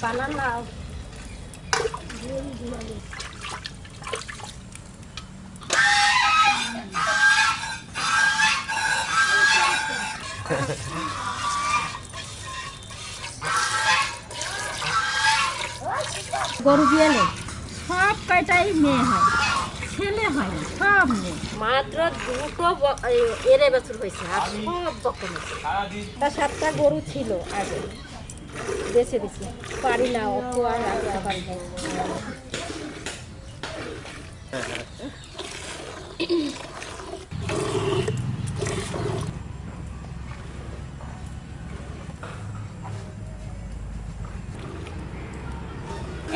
বানান গরু বিয়ালে সব কয়টাই মেয়ে হয়, ছেলে হয় না, সব মেয়ে। মাত্র দুটো এরে বছর হয়েছে আর সব বকন হয়েছে। 7টা গরু ছিল আগে, বেছে বেছে পারি না, অত আর রাখতে পারি না।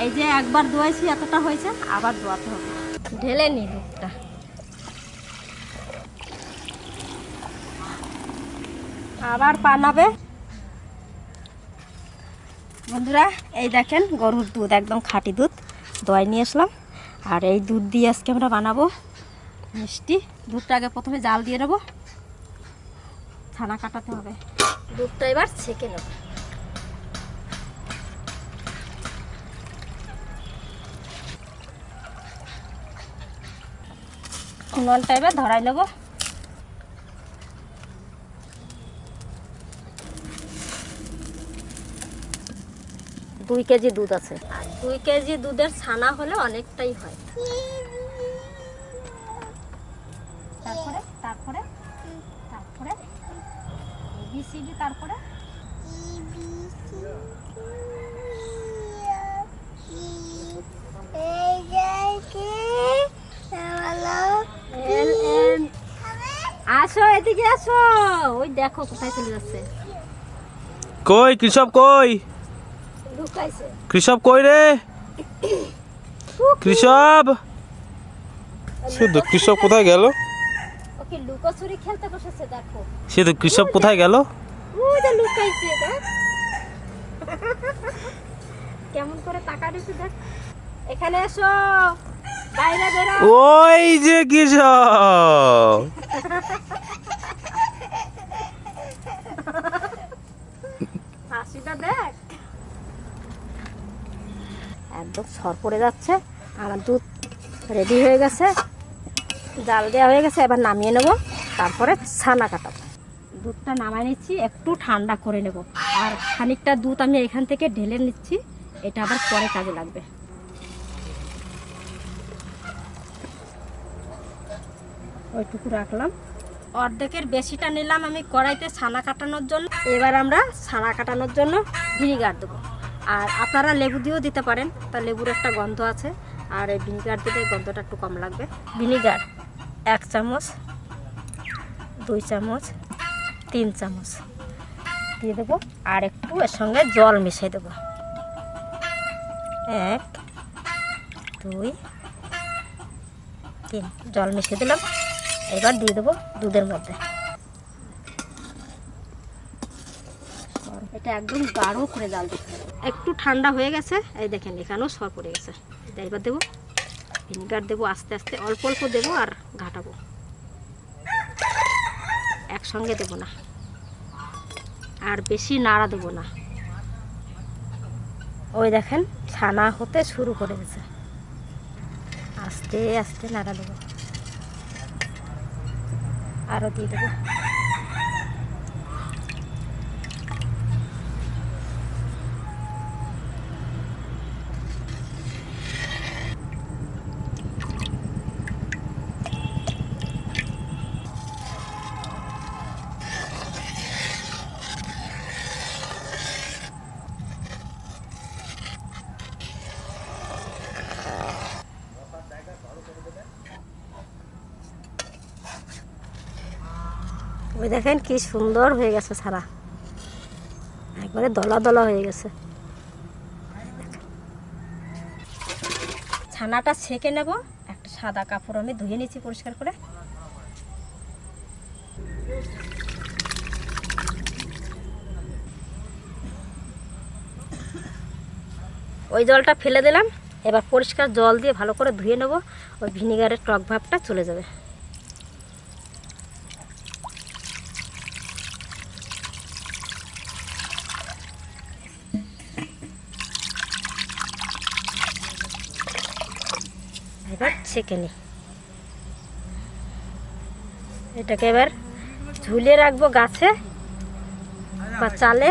এই যে একবার ধোয়াইছি, এতটা হয়েছে, আবার ধোয়াতে হবে। ঢেলে নি দুধটা। আবার পানাবে। বন্ধুরা এই দেখেন গরুর দুধ, একদম খাঁটি দুধ দই নিয়ে আসলাম। আর এই দুধ দিয়ে আজকে আমরা বানাবো মিষ্টি। দুধটা আগে প্রথমে জাল দিয়ে নেবো, ছানা কাটাতে হবে। দুধটা এবার ছেঁকে নেব। নলটা এবার ধরাই নেব। দুই কেজি দুধ আছে, আর 2 কেজি দুধের ছানা হলে অনেকটাই হয়। তারপরে তারপরে তারপরে এবিসিডি, তারপরে আসো, এদিকে আসো। ওই দেখো কোথায় চলে যাচ্ছে। কই কৃষক কই? কৃষক কই রে? কৃষক শুধু কৃষক কোথায় গেল? ওকে লুকোচুরি খেলতে বসেছে, দেখো। শুধু কৃষক কোথায় গেল? ওই যে লুকাইছে, দেখ কেমন করে তাকাইছে, দেখ। এখানে এসো, বাইরে বেরো। ওই যে কৃষক। হাসিটা দেখ, একদম সর পড়ে যাচ্ছে। আমার দুধ রেডি হয়ে গেছে, জাল দেওয়া হয়ে গেছে। এবার নামিয়ে নেব, তারপরে ছানা কাটাবো। দুধটা নামাই নিচ্ছি, একটু ঠান্ডা করে নেব। আর খানিকটা দুধ আমি এখান থেকে ঢেলে নিচ্ছি, এটা আবার পরে কাজে লাগবে। ওইটুকু রাখলাম। অর্ধেকের বেশিটা নিলাম আমি কড়াইতে ছানা কাটানোর জন্য। এবার আমরা ছানা কাটানোর জন্য ভিনিগার দেবো। আর আপনারা লেবু দিয়েও দিতে পারেন, তা লেবুর একটা গন্ধ আছে, আর এই ভিনিগার দিলে গন্ধটা একটু কম লাগবে। ভিনিগার 1 চামচ, 2 চামচ, 3 চামচ দিয়ে দেবো। আর একটু এর সঙ্গে জল মিশিয়ে দেবো। 1, 2, 3 জল মিশিয়ে দিলাম। এবার দিয়ে দেবো দুধের মধ্যে। এটা একদম গাঢ় করে জাল দিতে হবে। একটু ঠান্ডা হয়ে গেছে, এই দেখেন এখানেও সর পড়ে গেছে। এটা এবার দেবো ভিনিগার, দেবো আস্তে আস্তে, অল্প অল্প দেবো আর ঘাটাবো, একসঙ্গে দেবো না, আর বেশি নাড়া দেবো না। ওই দেখেন ছানা হতে শুরু করে গেছে, আস্তে আস্তে নাড়া দেবো। আরও দিয়ে দেবো। ওই দেখেন কি সুন্দর হয়ে গেছে ছানা, একবারে দলা দলা হয়ে গেছে। ছানাটা ছেঁকে নেব। একটা সাদা কাপড় আমি ধুয়ে নিচ্ছি পরিষ্কার করে। ওই জলটা ফেলে দিলাম, এবার পরিষ্কার জল দিয়ে ভালো করে ধুয়ে নেব, ওই ভিনিগারের টক ভাবটা চলে যাবে। এবার ছেঁকে নিই। এটাকে এবার ঝুলিয়ে রাখবো গাছে বা চালে।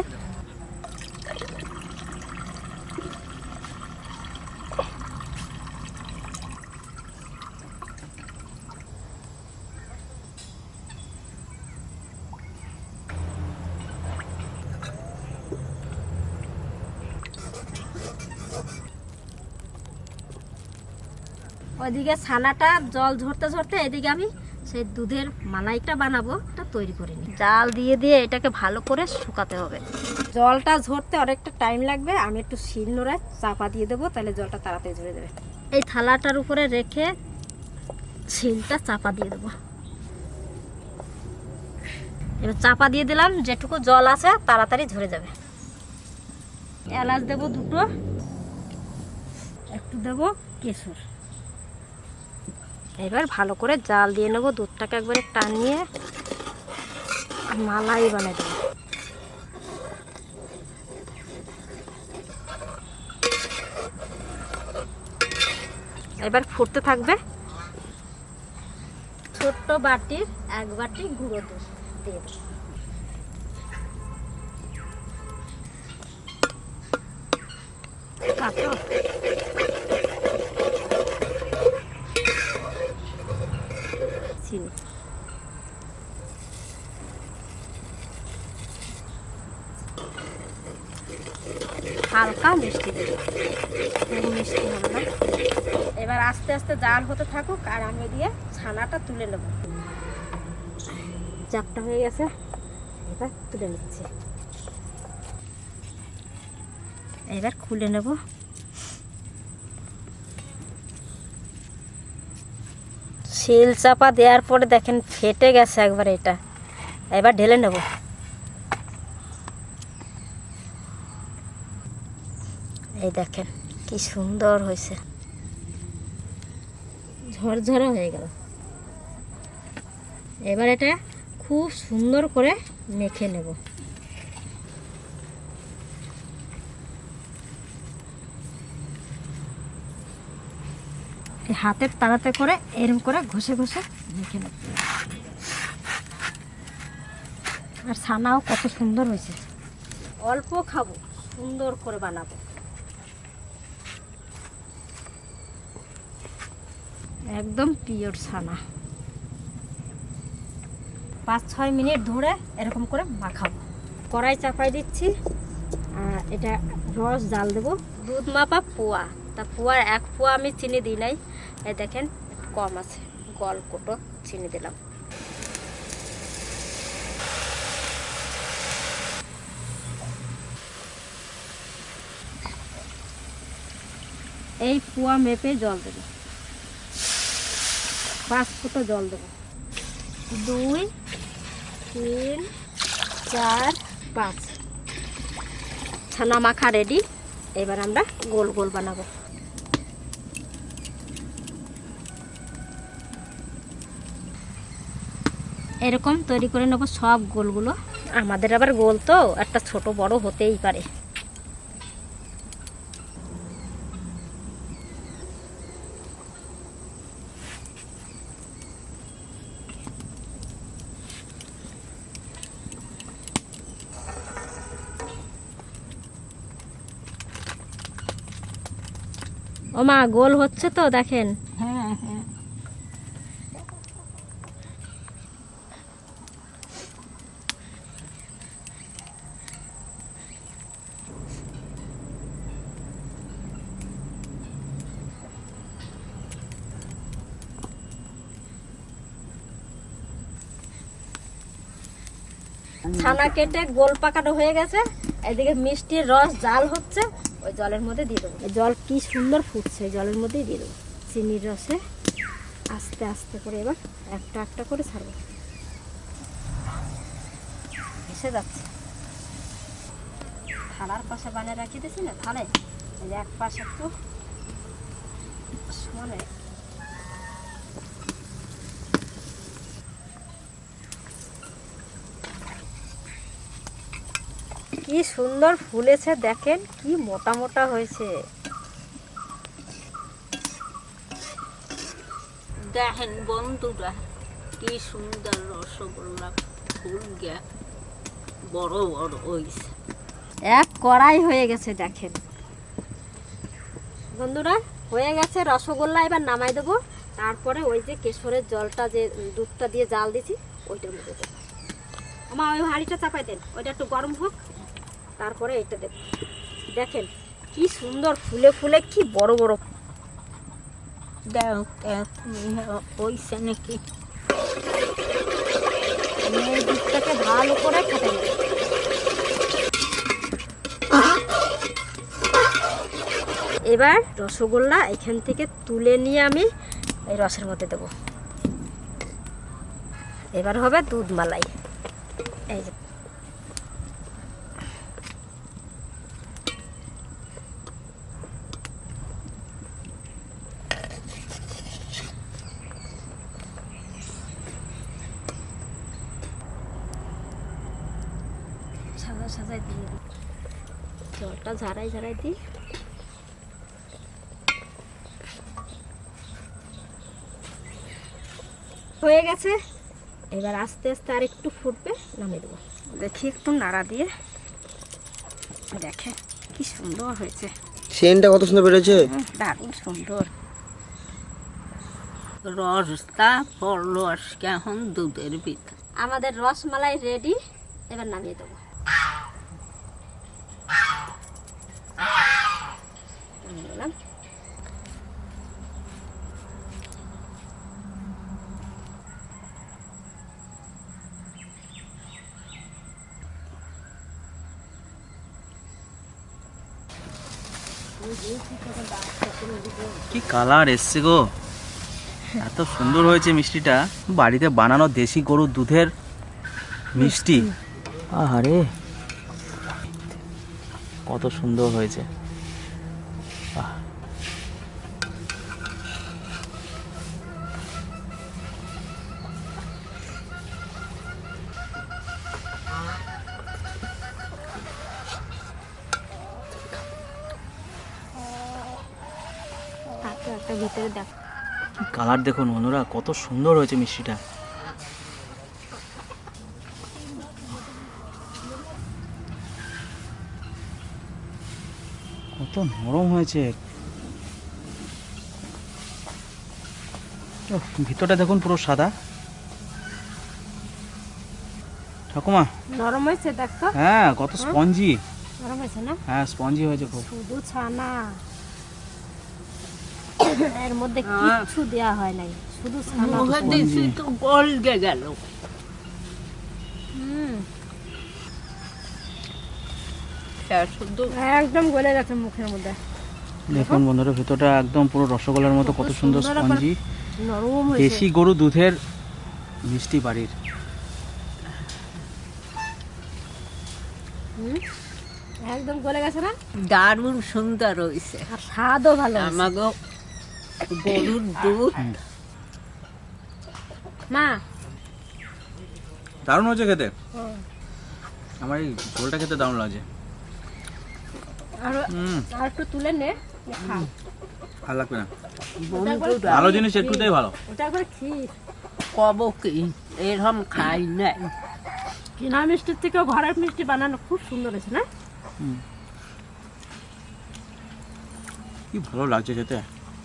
ওইদিকে ছানাটা জল ঝরতে ঝরতে এদিকে আমি সেই দুধের মালাইটা বানাবো, এটা তৈরি করে নিই। জাল দিয়ে দিয়ে এটাকে ভালো করে শুকাতে হবে। জলটা ঝরতে অনেকটা টাইম লাগবে, আমি একটু শিল নোড়ায় চাপা দিয়ে দেবো, তাহলে জলটা তাড়াতাড়ি ঝরে যাবে। এই থালাটার উপরে রেখে শিলটা চাপা দিয়ে দেবো। এবার চাপা দিয়ে দিলাম, যেটুকু জল আছে তাড়াতাড়ি ঝরে যাবে। এলাচ দেবো দুটো, একটু দেবো কেশর। এবার ভালো করে জাল দিয়ে নেবো, দুধটাকে একবারে টানিয়ে মালাই বানিয়ে দেবো। এবার ফুটতে থাকবে। ছোট্ট বাটির 1 বাটি গুঁড়ো দুধ দিয়ে দেবো। চিনি, হালকা মিষ্টি দেবো, খুব মিষ্টি হবে না। এবার আস্তে আস্তে জাল হতে থাকুক, আর আমি দিয়ে ছানাটা তুলে নেব। চাপটা হয়ে গেছে, এবার তুলে নিচ্ছি। এবার খুলে নেব। শিল চাপা দেওয়ার পরে দেখেন ফেটে গেছে একবার এটা। এবার ঢেলে নেব। এই দেখেন কি সুন্দর হয়েছে, ঝরঝরা হয়ে গেল। এবার এটা খুব সুন্দর করে মেখে নেব। হাতের তাড়াতে করে এরকম করে ঘষে ঘষে মেখে নেব। আর ছানাও কত সুন্দর হয়েছে। অল্প খাবো, সুন্দর করে বানাবো। একদম পিওর ছানা। 5-6 মিনিট ধরে এরকম করে মাখাবো। কড়াই চাপাই দিচ্ছি, এটা রস জাল দেবো। দুধ মাপা পোয়া, তা পোয়ার 1 পোয়া আমি চিনি দিই নাই। এই দেখেন কম আছে, গল্পটো চিনি দিলাম। এই পোয়া মেপে জল দেবো, 5 ফুটো জল দেবো। 2, 3, 4, 5 ছানা মাখা রেডি। এবার আমরা গোল গোল বানাবো। এরকম তৈরি করে নেবো সব গোলগুলো। আমাদের আবার গোল তো একটা ছোট বড় হতেই পারে। ও মা, গোল হচ্ছে তো দেখেন। হ্যাঁ হ্যাঁ, ছানা কেটে গোল পাকানো হয়ে গেছে। এদিকে মিষ্টির রস জাল হচ্ছে, ওই জলের মধ্যে দিয়ে দেবো। জল কি সুন্দর ফুটছে, জলের মধ্যেই দিয়ে দেবো চিনির রসে। আস্তে আস্তে করে এবার একটা একটা করে ছাড়বো। এসে যাচ্ছে। থালার পাশে বানিয়ে রাখিয়ে দিয়েছি না, থালে এই যে এক পাশে একটু কি সুন্দর ফুলেছে দেখেন, কি মোটা মোটা হয়েছে। দেখেন বন্ধুরা, কি সুন্দর রসগোল্লা ফুল গিয়া বড় বড় হয়েছে। এক কড়াই হয়ে গেছে দেখেন বন্ধুরা, হয়ে গেছে রসগোল্লা। এবার নামাই দেবো, তারপরে ওই যে কেশরের জলটা, যে দুধটা দিয়ে জাল দিছি ওইটার মধ্যে দেবো। আমার ওই হাঁড়িটা চাপাই দেন, ওইটা একটু গরম হোক, তারপরে এটা দেব। দেখেন কি সুন্দর ফুলে ফুলে কি বড় বড়। দেখ হয়েছে নাকি? এই দুধটাকে ভালো করে খেতে হবে। এবার রসগোল্লা এখান থেকে তুলে নিয়ে আমি এই রসের মধ্যে দেবো। এবার হবে দুধ মালাই। এই যে সাজা সাজাই দিয়ে দিই, জলটা ঝাড়াই ঝাড়াই দিই। হয়ে গেছে, এবার আস্তে আস্তে আর একটু ফুটবে, নামিয়ে দেবো। দেখি একটু নাড়া দিয়ে, দেখে কি সুন্দর হয়েছে। সেন্টটা কত সুন্দর বেরোচ্ছে, দারুণ সুন্দর। রসটা পড়লো আজকে এখন দুধের ভিতর। আমাদের রসমালাই রেডি, এবার নামিয়ে দেবো। নামিয়ে দিলাম। কি কালার এসছে গো, এত সুন্দর হয়েছে মিষ্টিটা। বাড়িতে বানানো দেশি গরুর দুধের মিষ্টি, আরে কত সুন্দর হয়েছে। একটা ভিতরে দেখ, কালার দেখুন বন্ধুরা, কত সুন্দর হয়েছে মিষ্টিটা। কত নরম হয়েছে। ওহ, ভিতরটা দেখুন পুরো সাদা। ঠাকুমা, নরম হয়েছে দেখো। হ্যাঁ কত স্পঞ্জি। নরম হয়েছে না? হ্যাঁ স্পঞ্জি হয়েছে খুব। শুধু ছানা, এর মধ্যে কিচ্ছু দেওয়া হয় নাই, শুধু ছানা। মুখে দিছি তো গলগে গেল। শুধু একদম গলে গেছে মুখের মধ্যে। দেখুন বন্ধুরা, ভিতরটা একদম পুরো রসগোল্লার মতো, কত সুন্দর স্পঞ্জি। নরম হয়েছে। দেশি গরু দুধের মিষ্টি বাড়ির। একদম গলে গেছে না? দারুণ সুন্দর হয়েছে। আর স্বাদও ভালো। আমাকে গরুর দুধ মা দারুণ হয়েছে খেতে। আমার এই ঝোলটা খেতে দারুণ লাগছে। আর একটু তুলে নে, খা। ভালো লাগবে না, বন্ধুরা ভালো জিনিস একটুতেই ভালো। ওটা একবার খিস। কব কি এরকম খাই নাই। কিনা মিষ্টির থেকে ঘরের মিষ্টি বানানো খুব সুন্দর হয়েছে না? কি ভালো লাগছে খেতে,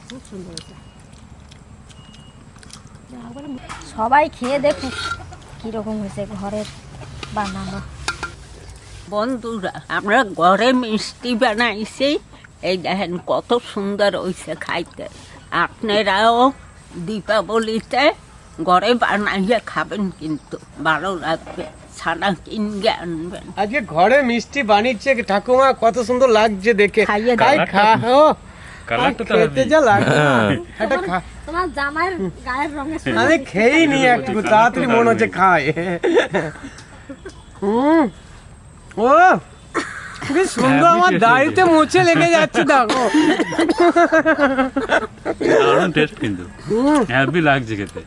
খুব সুন্দর হয়েছে। সবাই খেয়ে দেখুক কিরকম হয়েছে ঘরের বানানো। বন্ধুরা আমরা ঘরে মিষ্টি বানাইছি, এই দেখেন কত সুন্দর হয়েছে খাইতে। আপনারাও দীপাবলিতে ঘরে বানাইয়া খাবেন, কিন্তু ভালো লাগবে। ছানা কিনগে আনবেন। আজকে ঘরে মিষ্টি বানিয়েছে ঠাকুমা, কত সুন্দর লাগছে দেখে। খাইয়ে খাই দাও। খাও, খেতে যা লাগে। এটা খা, তোমার জামাইয়ের গায়ের রঙের আমি খেয়েই নি একটু, তাড়াতাড়ি মনে হচ্ছে খাই। ও কি সুন্দর, আমার দাড়িতে মোচে লেগে যাচ্ছে দেখো। দারুণ টেস্ট কিন্তু, হ্যাপি লাগছে খেতে।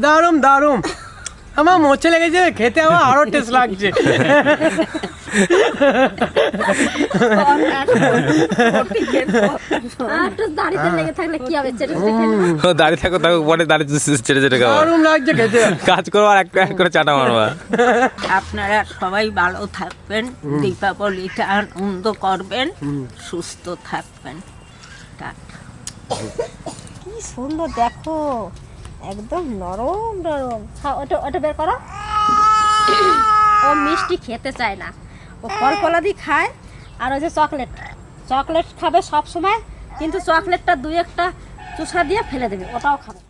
দারুম দারুম, আমার মোচে লেগেছে, খেতে আমার আরো টেস্ট লাগছে। একটু দাড়িতে লেগে থাকলে কি হবে, চেটে চেটে খেয়ে নেবো। দাঁড়িয়ে থাকো থাকো, পরে দাঁড়িয়ে ছেড়ে ছেড়ে খাওয়া, দারুম লাগছে খেতে। কাজ করবো আর একটা করে চাটা মারবা। আপনারা সবাই ভালো থাকবেন, দীপাবলিটা আনন্দ করবেন, সুস্থ থাকবেন। টাটা। কি সুন্দর দেখো, একদম নরম নরম। ওটা ওটা বের করো। ও মিষ্টি খেতে চায় না, ও ফল ফলাদি খায়। আর ওই যে চকলেট, চকলেট খাবে সব সময়, কিন্তু চকলেটটা দুই একটা চুষা দিয়ে ফেলে দেবে, ওটাও খাবে।